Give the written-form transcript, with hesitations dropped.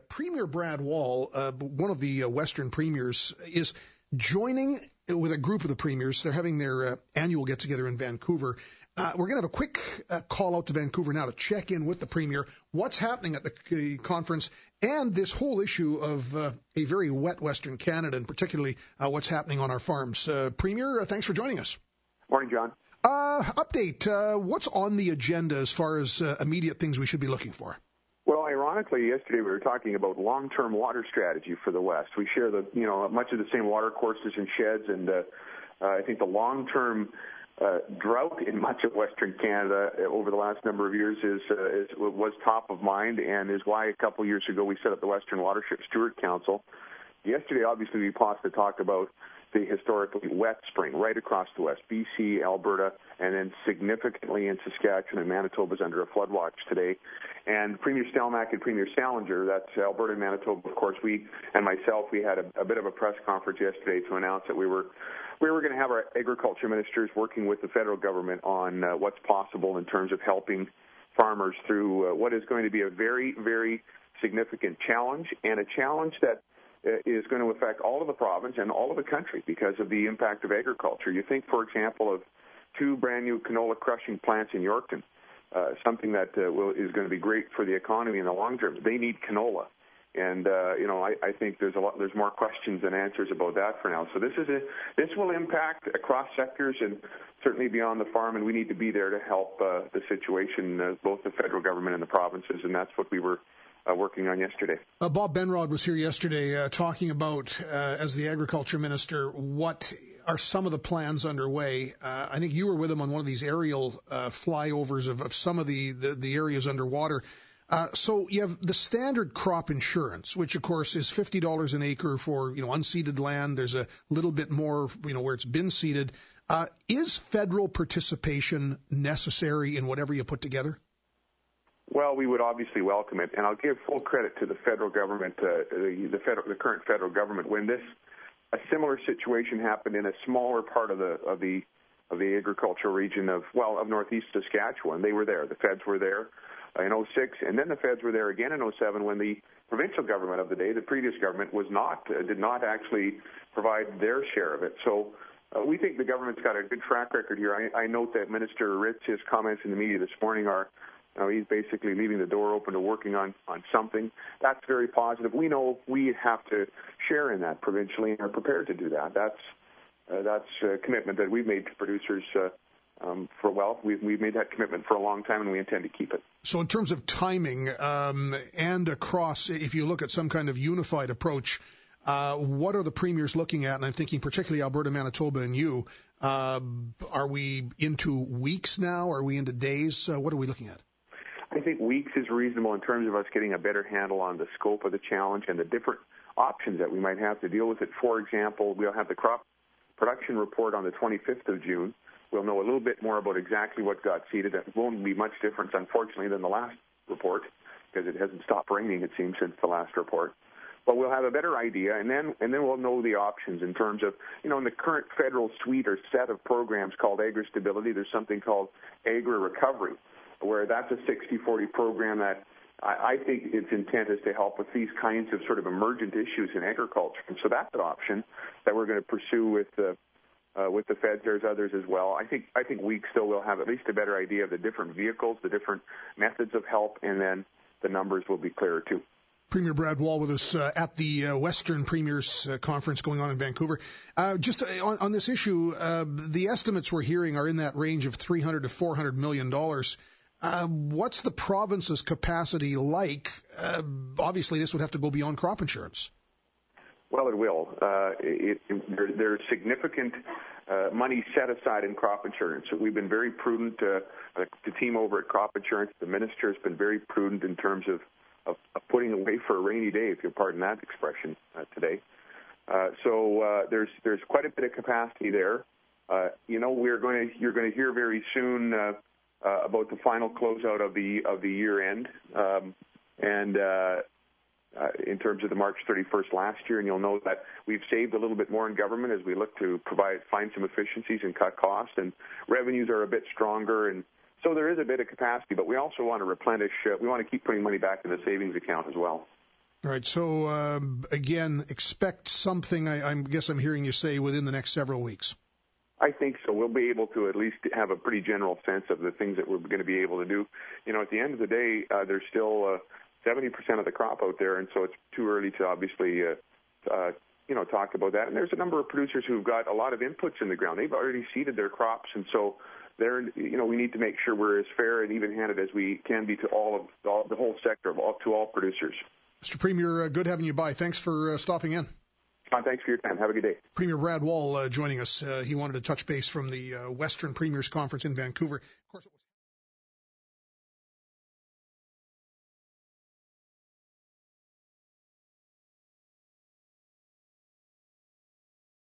Premier Brad Wall, one of the Western premiers, is joining with a group of the premiers. They're having their annual get-together in Vancouver. We're going to have a quick call out to Vancouver now to check in with the premier, what's happening at the conference, and this whole issue of a very wet Western Canada, and particularly what's happening on our farms. Premier, thanks for joining us. Morning, John. Update, what's on the agenda as far as immediate things we should be looking for? Well, ironically, yesterday we were talking about long-term water strategy for the West. We share much of the same water courses and sheds, and I think the long-term drought in much of Western Canada over the last number of years was top of mind, and is why a couple years ago we set up the Western Watershed Steward Council. Yesterday, obviously, we paused to talk about the historically wet spring right across the West, BC, Alberta, and then significantly in Saskatchewan and Manitoba is under a flood watch today. And Premier Stelmach and Premier Salinger, that's Alberta and Manitoba, of course, we had a bit of a press conference yesterday to announce that we were going to have our agriculture ministers working with the federal government on what's possible in terms of helping farmers through what is going to be a very, very significant challenge, and a challenge that is going to affect all of the province and all of the country because of the impact of agriculture. You think, for example, of 2 brand new canola crushing plants in Yorkton, something that is going to be great for the economy in the long term. They need canola. And I think there's more questions than answers about that for now. So this will impact across sectors and certainly beyond the farm, and we need to be there to help the situation, both the federal government and the provinces, and that's what we were working on yesterday. Bob Benrod was here yesterday talking about, as the agriculture minister, what are some of the plans underway. I think you were with him on one of these aerial flyovers of some of the areas underwater. So you have the standard crop insurance, which of course is $50 an acre for unseeded land. There's a little bit more where it's been seeded. Is federal participation necessary in whatever you put together? Well, we would obviously welcome it, and I'll give full credit to the federal government, the current federal government. When a similar situation happened in a smaller part of the agricultural region of northeast Saskatchewan, they were there. The feds were there in 2006, and then the feds were there again in 2007 when the provincial government of the day, the previous government, did not actually provide their share of it. So we think the government's got a good track record here. I note that Minister Ritz, his comments in the media this morning are, he's basically leaving the door open to working on something. That's very positive. We know we have to share in that provincially and are prepared to do that. That's a commitment that we've made to producers we've made that commitment for a long time, and we intend to keep it. So in terms of timing and across, if you look at some kind of unified approach, what are the premiers looking at? And I'm thinking particularly Alberta, Manitoba, and you. Are we into weeks now? Are we into days? What are we looking at? I think weeks is reasonable in terms of us getting a better handle on the scope of the challenge and the different options that we might have to deal with it. For example, we'll have the crop production report on the 25th of June. We'll know a little bit more about exactly what got seeded. It won't be much different, unfortunately, than the last report because it hasn't stopped raining, it seems, since the last report. But we'll have a better idea, and then we'll know the options in terms of, in the current federal suite or set of programs called agri-stability, there's something called agri-recovery, where that's a 60-40 program that I think its intent is to help with these kinds of sort of emergent issues in agriculture. And so that's an option that we're going to pursue with the feds. There's others as well. I think we still will have at least a better idea of the different vehicles, the different methods of help, and then the numbers will be clearer too. Premier Brad Wall with us at the Western Premiers Conference going on in Vancouver. Just on this issue, the estimates we're hearing are in that range of $300 to $400 million. What's the province's capacity like? Obviously, this would have to go beyond crop insurance. Well, it will. There's significant money set aside in crop insurance. So we've been very prudent. The team over at Crop Insurance, the minister, has been very prudent in terms of putting away for a rainy day, if you'll pardon that expression, today. So there's quite a bit of capacity there. You're going to hear very soon about the final closeout of the year end, and in terms of the March 31st last year, and you'll know that we've saved a little bit more in government as we look to find some efficiencies and cut costs, and revenues are a bit stronger, and so there is a bit of capacity, but we also want to replenish. We want to keep putting money back in the savings account as well. All right. So, again, expect something, I guess I'm hearing you say, within the next several weeks. I think so. We'll be able to at least have a pretty general sense of the things that we're going to be able to do. At the end of the day, there's still 70% of the crop out there, and so it's too early to obviously, talk about that. And there's a number of producers who've got a lot of inputs in the ground. They've already seeded their crops, and so we need to make sure we're as fair and even-handed as we can be to the whole sector, to all producers. Mr. Premier, good having you by. Thanks for stopping in. Thanks for your time. Have a good day. Premier Brad Wall joining us. He wanted to touch base from the Western Premiers Conference in Vancouver. Of course, it was